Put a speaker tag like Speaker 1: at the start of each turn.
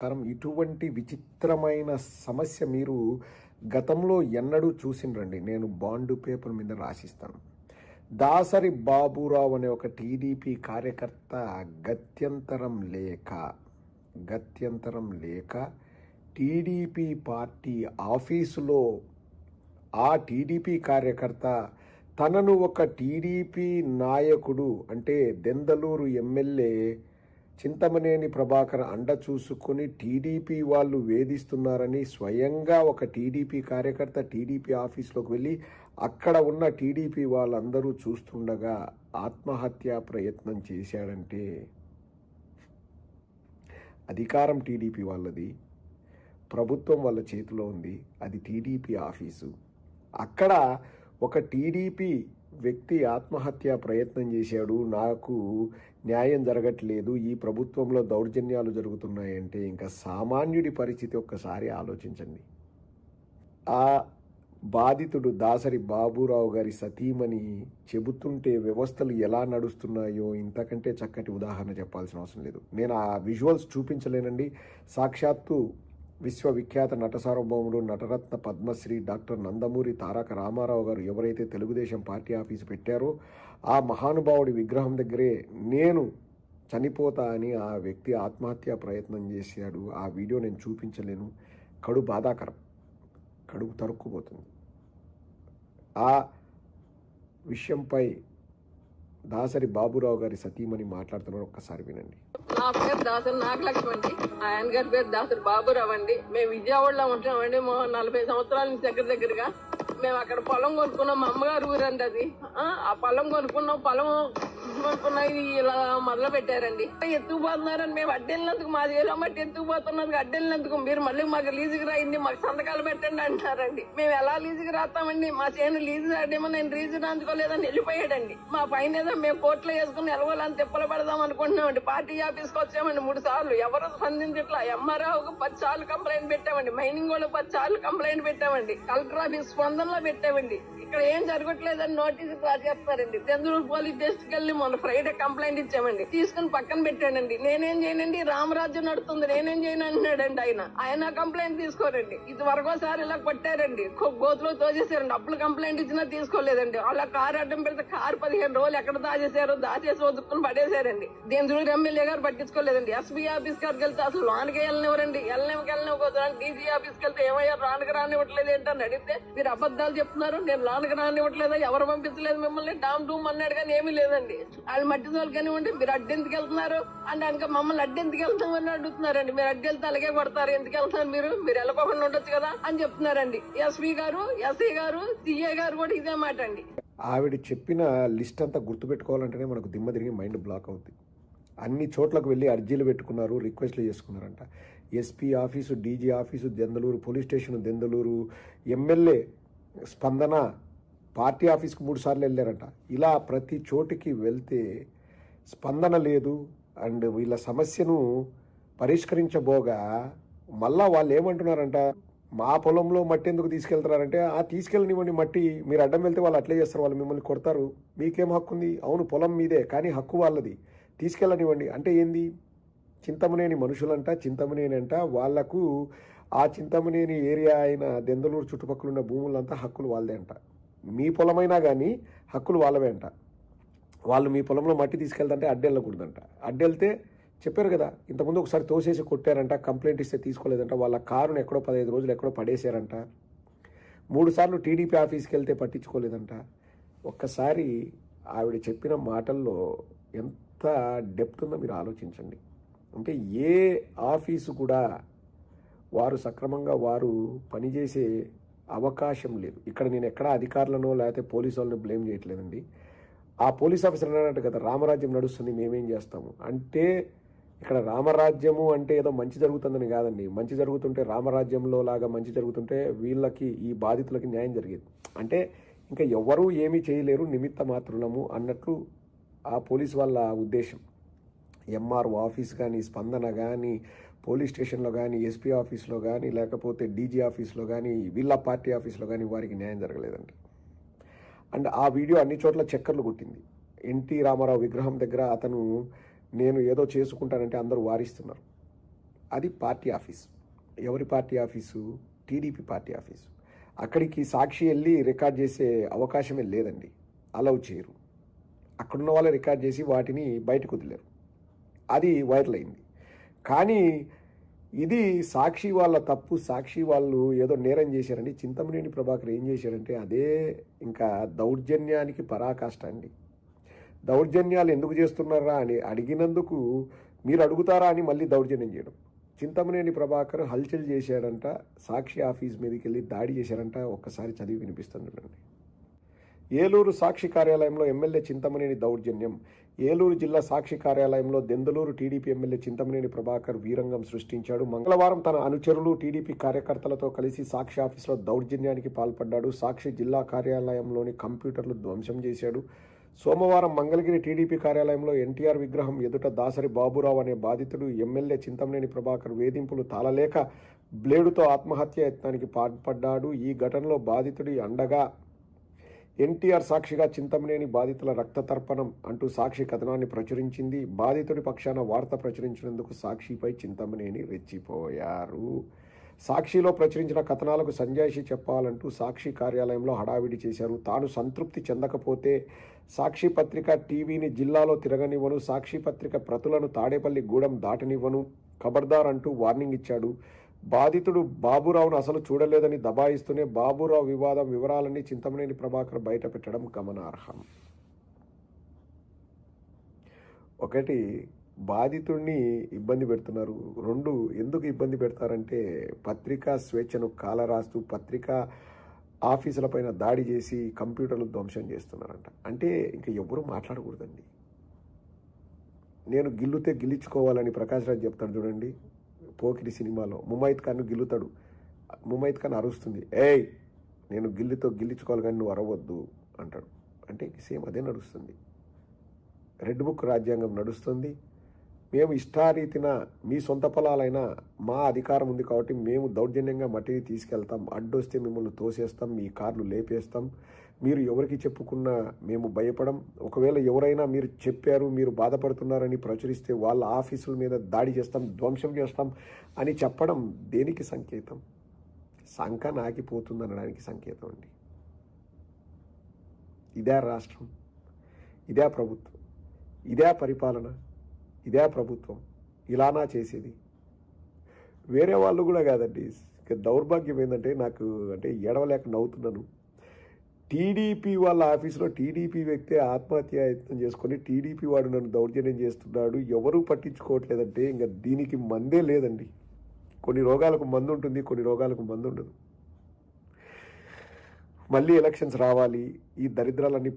Speaker 1: కారం ఇటువంటి విచిత్రమైన సమస్య మీరు గతంలో ఎన్నడూ చూసిండ్రండి. నేను బాండ్ పేపర్ మీద రాసిస్తాను. దాసరి బాబురావు అనే ఒక టీడీపీ కార్యకర్త గత్యంతరం లేక టీడీపీ పార్టీ ఆఫీసులో ఆ టీడీపీ కార్యకర్త తనను ఒక టీడీపీ నాయకుడు అంటే దెందలూరు ఎమ్మెల్యే చింతమనేని ప్రభాకర్ అండ చూసుకుని టీడీపీ వాళ్ళు వేధిస్తున్నారని స్వయంగా ఒక టీడీపీ కార్యకర్త టీడీపీ ఆఫీస్లోకి వెళ్ళి అక్కడ ఉన్న టీడీపీ వాళ్ళందరూ చూస్తుండగా ఆత్మహత్యా ప్రయత్నం చేశాడంటే అధికారం టీడీపీ వాళ్ళది, ప్రభుత్వం వాళ్ళ చేతిలో ఉంది, అది టీడీపీ ఆఫీసు. అక్కడ ఒక టీడీపీ వ్యక్తి ఆత్మహత్యా ప్రయత్నం చేశాడు, నాకు న్యాయం జరగట్లేదు, ఈ ప్రభుత్వంలో దౌర్జన్యాలు జరుగుతున్నాయంటే ఇంకా సామాన్యుడి పరిస్థితి ఒక్కసారి ఆలోచించండి. ఆ బాధితుడు దాసరి బాబురావు గారి సతీమణి చెబుతుంటే వ్యవస్థలు ఎలా నడుస్తున్నాయో ఇంతకంటే చక్కటి ఉదాహరణ చెప్పాల్సిన అవసరం లేదు. నేను ఆ విజువల్స్ చూపించలేనండి. సాక్షాత్తు విశ్వవిఖ్యాత నట సార్వభౌముడు నటరత్న పద్మశ్రీ డాక్టర్ నందమూరి తారక రామారావు గారు ఎవరైతే తెలుగుదేశం పార్టీ ఆఫీసు పెట్టారో ఆ మహానుభావుడి విగ్రహం దగ్గరే నేను చనిపోతా అని ఆ వ్యక్తి ఆత్మహత్యా ప్రయత్నం చేశాడు. ఆ వీడియో నేను చూపించలేను. కడు బాధాకరం, కడుపు తరుక్కుపోతుంది. ఆ విషయంపై దాసరి బాబురావు గారి సతీమణి మాట్లాడుతున్నారు, ఒక్కసారి వినండి.
Speaker 2: నా పేరు దాసరి నాగలక్ష్మి అండి. ఆయన గారి పేరు దాసరి బాబురావు అండి. మేము విజయవాడలో ఉంటున్నామండి. 40 సంవత్సరాల నుంచి దగ్గరగా మేము అక్కడ పొలం కొనుక్కున్నాం. మా అమ్మగారు ఊరండి అది. ఆ పొలం కొనుక్కున్నాం. పొలం కొనుక్కున్నది ఇలా మొదలు పెట్టారండి. ఎత్తుకుపోతున్నారని మేము అడ్డెళ్ళినందుకు మా చేలో మట్టి ఎత్తుకుపోతున్నందుకు అడ్డెళ్ళినందుకు మీరు మళ్ళీ మాకు లీజుకి రాయింది, మాకు సంతకాలు పెట్టండి అంటారండి. మేము ఎలా లీజుకి రాస్తామండి? మా చేను లీజు రాడేమో నేను లీజు రాంచుకోలేదని వెళ్ళిపోయాడండి. మా పైన ఏదో మేము కోర్టులో వేసుకుని ఎలవాలని తిప్పలు పెడదాం అనుకుంటున్నామండి. పార్టీ ఆఫీస్కి వచ్చామండి 3 సార్లు, ఎవరు స్పందించట్లా. ఎంఆర్ఓకి 10 సార్లు కంప్లైంట్ పెట్టామండి, మైనింగ్ వాళ్ళు 10 సార్లు కంప్లైంట్ పెట్టామండి, కలెక్టర్ ఆఫీస్ స్పందనలో పెట్టామండి. ఇక్కడ ఏం జరగట్లేదని నోటీసు రాసేస్తారండి. దెందులూరు పోలీస్ స్టేషన్కి వెళ్ళి మొన్న ఫ్రైడే కంప్లైంట్ ఇచ్చామండి, తీసుకుని పక్కన పెట్టానండి. నేనేం చేయనండి, రామరాజ్యం నడుతుంది, నేనేం చేయను అంటున్నాడండి ఆయన కంప్లైంట్ తీసుకోరండి. ఇది వరకోసారి ఇలా కొట్టారండి, గోతులో తోచేసారండి. అప్పుడు కంప్లైంట్ ఇచ్చినా తీసుకోలేదండి. అలా కారు అడ్డం పెడితే కారు 15 రోజులు ఎక్కడ దాచేసి వదుకుని పడేశారండి. దెందులూరు ఎమ్మెల్యే గారు పట్టించుకోలేదండి. ఎస్పీ ఆఫీస్ కాడికి వెళ్తే అసలు లోనికి వెళ్ళనివ్వరండి, వెళ్ళనివ్వకపోతున్నాను. డీజీ ఆఫీస్కి వెళ్తే ఏమయ్యారు లోనికి రానివ్వట్లేదు ఏంటని అడిగితే మీరు అబద్ధాలు చెప్తున్నారు, నేను లోనికి రానివ్వట్లేదా, ఎవరు పంపించలేదు మిమ్మల్ని, డామ్ డూమ్ అన్నాడు కానీ ఏమీ లేదండి. వాళ్ళు మట్టి తోలు కానివ్వండి, మీరు అడ్డెందుకు వెళ్తున్నారు అంటే ఇంకా మమ్మల్ని అడ్డెందుకు వెళ్తామని అడుగుతున్నారండి. మీరు అడ్డు వెళ్తే అలాగే కొడతారు, ఎందుకు వెళ్తున్నారు మీరు వెళ్ళకోకుండా ఉండొచ్చు కదా అని చెప్తున్నారండి. ఎస్పీ గారు, ఎస్ఐ గారు, సిఐ గారు కూడా ఇదే మాట అండి.
Speaker 1: ఆవిడ చెప్పిన లిస్ట్ అంతా గుర్తుపెట్టుకోవాలంటేనే మనకు దిమ్మ తిరిగి మైండ్ బ్లాక్ అవుతుంది. అన్ని చోట్లకు వెళ్ళి అర్జీలు పెట్టుకున్నారు, రిక్వెస్ట్లు చేసుకున్నారంట. SP office, DG office Denduluru, police station Denduluru, MLA Spandana party ఆఫీస్కి 3 సార్లు వెళ్ళారంట. ఇలా ప్రతి చోటికి వెళ్తే స్పందన లేదు. అండ్ వీళ్ళ సమస్యను పరిష్కరించబోగా మళ్ళా వాళ్ళు ఏమంటున్నారంట, మా పొలంలో మట్టి ఎందుకు తీసుకెళ్తున్నారంటే తీసుకెళ్ళనివ్వండి మట్టి, మీరు అడ్డం వెళ్తే వాళ్ళు అట్లే చేస్తారు, వాళ్ళు మిమ్మల్ని కొడతారు, మీకేం హక్కు ఉంది? అవును పొలం మీదే కానీ హక్కు వాళ్ళది, తీసుకెళ్ళనివ్వండి అంటే ఏంది? చింతమనేని మనుషులంట, చింతమనేని అంట, వాళ్లకు ఆ చింతమనేని ఏరియా అయిన దెందలూరు చుట్టుపక్కల ఉన్న భూములంతా హక్కులు వాళ్ళదే అంట. మీ పొలమైనా కానీ హక్కులు వాళ్ళవే అంట. వాళ్ళు మీ పొలంలో మట్టి తీసుకెళ్తుంటే అడ్డెళ్ళకూడదంట. అడ్డెళ్తే చెప్పారు కదా, ఇంతకుముందు ఒకసారి తోసేసి కొట్టారంట, కంప్లైంట్ ఇస్తే తీసుకోలేదంట, వాళ్ళ కారును ఎక్కడో 15 రోజులు ఎక్కడో పడేశారంట, 3 సార్లు టీడీపీ ఆఫీస్కి వెళ్తే పట్టించుకోలేదంట. ఒక్కసారి ఆవిడ చెప్పిన మాటల్లో ఎంత డెప్త్ ఉందో మీరు ఆలోచించండి. అంటే ఏ ఆఫీసు కూడా వారు సక్రమంగా వారు పనిచేసే అవకాశం లేదు. ఇక్కడ నేను ఎక్కడా అధికారులను లేకపోతే పోలీసు వాళ్ళని బ్లేమ్ చేయట్లేదండి. ఆ పోలీస్ ఆఫీసర్ అన్నట్టు కదా రామరాజ్యం నడుస్తుంది, మేమేం చేస్తాము అంటే, ఇక్కడ రామరాజ్యము అంటే ఏదో మంచి జరుగుతుందని కాదండి. మంచి జరుగుతుంటే రామరాజ్యంలో లాగా మంచి జరుగుతుంటే వీళ్ళకి, ఈ బాధితులకి న్యాయం జరిగేది. అంటే ఇంకా ఎవరూ ఏమీ చేయలేరు, నిమిత్త మాత్రులము అన్నట్లు ఆ పోలీస్ వాళ్ళ ఉద్దేశం. ఎంఆర్ఓ ఆఫీస్ కానీ, స్పందన కానీ, పోలీస్ స్టేషన్లో కానీ, ఎస్పీ ఆఫీస్లో కానీ, లేకపోతే డీజీ ఆఫీస్లో కానీ, వీళ్ళ పార్టీ ఆఫీస్లో కానీ వారికి న్యాయం జరగలేదండి. అండ్ ఆ వీడియో అన్ని చోట్ల చక్కర్లు కొట్టింది. ఎన్టీ రామారావు విగ్రహం దగ్గర అతను నేను ఏదో చేసుకుంటానంటే అందరూ వారిస్తున్నారు. అది పార్టీ ఆఫీస్. ఎవరి party office? TDP party office. అక్కడికి సాక్షి వెళ్ళి రికార్డ్ చేసే అవకాశమే లేదండి, అలౌ చేయరు. అక్కడున్న వాళ్ళే రికార్డ్ చేసి వాటిని బయటకు వదిలేరు. అది వైరల్ అయింది. కానీ ఇది సాక్షి వాళ్ళ తప్పు, సాక్షి వాళ్ళు ఏదో నేరం చేశారండి. చింతమనేని ప్రభాకర్ ఏం చేశారంటే అదే ఇంకా దౌర్జన్యానికి పరాకాష్ట అండి. దౌర్జన్యాలు ఎందుకు చేస్తున్నారా అని అడిగినందుకు మీరు అడుగుతారా అని మళ్ళీ దౌర్జన్యం చేయడం. చింతమనేని ప్రభాకర్ హల్చల్ చేశాడంట, సాక్షి ఆఫీస్ మీదకి వెళ్ళి దాడి చేశారంట. ఒక్కసారి చదివి వినిపిస్తుందండి. ఏలూరు సాక్షి కార్యాలయంలో ఎమ్మెల్యే చింతమనేని దౌర్జన్యం. ఏలూరు జిల్లా సాక్షి కార్యాలయంలో దెందులూరు టీడీపీ ఎమ్మెల్యే చింతమనేని ప్రభాకర్ వీరంగం సృష్టించాడు. మంగళవారం తన అనుచరులు టీడీపీ కార్యకర్తలతో కలిసి సాక్షి ఆఫీసులో దౌర్జన్యానికి పాల్పడ్డాడు. సాక్షి జిల్లా కార్యాలయంలోని కంప్యూటర్లు ధ్వంసం చేశాడు. సోమవారం మంగళగిరి టీడీపీ కార్యాలయంలో ఎన్టీఆర్ విగ్రహం ఎదుట దాసరి బాబురావు అనే బాధితుడు ఎమ్మెల్యే చింతమనేని ప్రభాకర్ వేధింపులు తాళలేక బ్లేడుతో ఆత్మహత్య యత్నానికి పాల్పడ్డాడు. ఈ ఘటనలో బాధితుడి అండగా ఎన్టీఆర్ సాక్షిగా చింతమనేని బాధితుల రక్త తర్పణం అంటూ సాక్షి కథనాన్ని ప్రచురించింది. బాధితుడి పక్షాన వార్త ప్రచురించినందుకు సాక్షిపై చింతమనేని రెచ్చిపోయారు. సాక్షిలో ప్రచురించిన కథనాలకు సంజాయిషి చెప్పాలంటూ సాక్షి కార్యాలయంలో హడావిడి చేశారు. తాను సంతృప్తి చెందకపోతే సాక్షి పత్రిక టీవీని జిల్లాలో తిరగనివ్వను, సాక్షి పత్రిక ప్రతులను తాడేపల్లి గూడెం దాటనివ్వను, ఖబర్దార్ అంటూ వార్నింగ్ ఇచ్చాడు. బాధితుడు బాబురావును అసలు చూడలేదని దబాయిస్తూనే బాబురావు వివాదం వివరాలన్నీ చింతమనేని ప్రభాకర్ బయట పెట్టడం గమనార్హం. ఒకటి, బాధితుడిని ఇబ్బంది పెడుతున్నారు. రెండు, ఎందుకు ఇబ్బంది పెడతారంటే పత్రికా స్వేచ్ఛను కాలరాస్తూ పత్రికా ఆఫీసులపైన దాడి చేసి కంప్యూటర్లు ధ్వంసం చేస్తున్నారంట. అంటే ఇంకా ఎవరు మాట్లాడకూడదండి. నేను గిల్లుతే గిల్లించుకోవాలని ప్రకాష్ రాజ్ చెప్తాడు చూడండి, పోకిరి సినిమాలో ముమైత్ ఖాన్ను గిల్లుతాడు. ముమైత్ ఖాన్ అరుస్తుంది, ఏయ్ నేను గిల్లితో గిల్లించుకోవాలి కానీ నువ్వు అరవద్దు అంటాడు. అంటే సేమ్ అదే నడుస్తుంది. రెడ్ బుక్ రాజ్యాంగం నడుస్తుంది. మేము ఇష్టారీతిన మీ సొంత పొలాలైనా మా అధికారం ఉంది కాబట్టి మేము దౌర్జన్యంగా మట్టిని తీసుకెళ్తాం, అడ్డొస్తే మిమ్మల్ని తోసేస్తాం, మీ కార్లు లేపేస్తాం, మీరు ఎవరికి చెప్పుకున్నా మేము భయపడం. ఒకవేళ ఎవరైనా మీరు చెప్పారు మీరు బాధపడుతున్నారని ప్రచురిస్తే వాళ్ళ ఆఫీసుల మీద దాడి చేస్తాం, ధ్వంసం చేస్తాం అని చెప్పడం దేనికి సంకేతం? సంఖ నాకిపోతుంది అనడానికి సంకేతం అండి. ఇదే రాష్ట్రం, ఇదే ప్రభుత్వం, ఇదే పరిపాలన, ఇదే ప్రభుత్వం ఇలానా చేసేది? వేరే వాళ్ళు కూడా కాదండి. దౌర్భాగ్యం ఏంటంటే నాకు అంటే ఏడవలేక నవ్వుతున్నాను. టీడీపీ వాళ్ళ ఆఫీసులో టీడీపీ వ్యక్తి ఆత్మహత్యాయత్నం చేసుకొని టీడీపీ వాడు నన్ను దౌర్జన్యం చేస్తున్నాడు, ఎవరూ పట్టించుకోవట్లేదంటే ఇంకా దీనికి మందే లేదండి. కొన్ని రోగాలకు మందు ఉంటుంది, కొన్ని రోగాలకు మందు ఉండదు. మళ్ళీ ఎలక్షన్స్ రావాలి, ఈ దరిద్రాలన్నీ